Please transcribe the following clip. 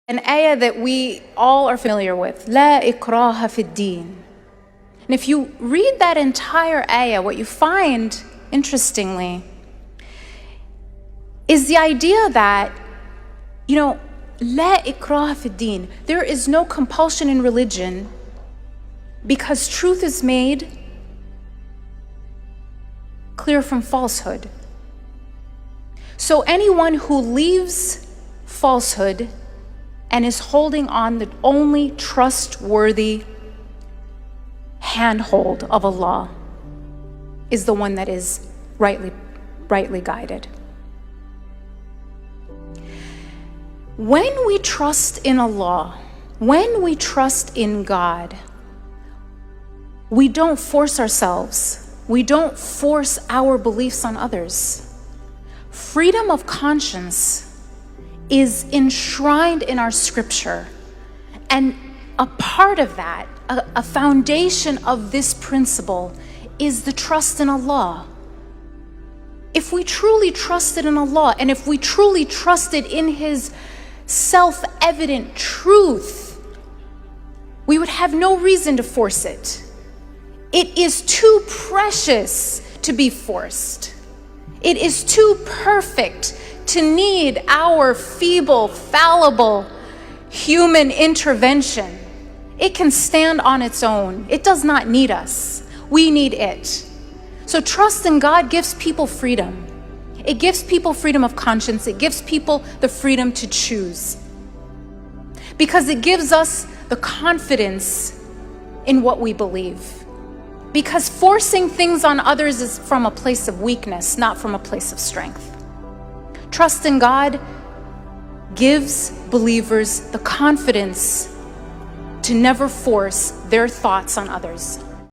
An ayah that we all are familiar with, لا إكراه في الدين. And if you read that entire ayah, what you find, interestingly, is the idea that, لا إكراه في الدين, there is no compulsion in religion because truth is made clear from falsehood. So anyone who leaves falsehood and is holding on the only trustworthy handhold of Allah is the one that is rightly guided. When we trust in Allah, when we trust in God, we don't force ourselves. We don't force our beliefs on others. Freedom of conscience is enshrined in our scripture. And a part of that, a foundation of this principle, is the trust in Allah. If we truly trusted in Allah, and if we truly trusted in His self-evident truth, we would have no reason to force it. It is too precious to be forced. It is too perfect to need our feeble, fallible human intervention. It can stand on its own. It does not need us. We need it. So trust in God gives people freedom. It gives people freedom of conscience. It gives people the freedom to choose. Because it gives us the confidence in what we believe. Because forcing things on others is from a place of weakness, not from a place of strength. Trust in God gives believers the confidence to never force their thoughts on others.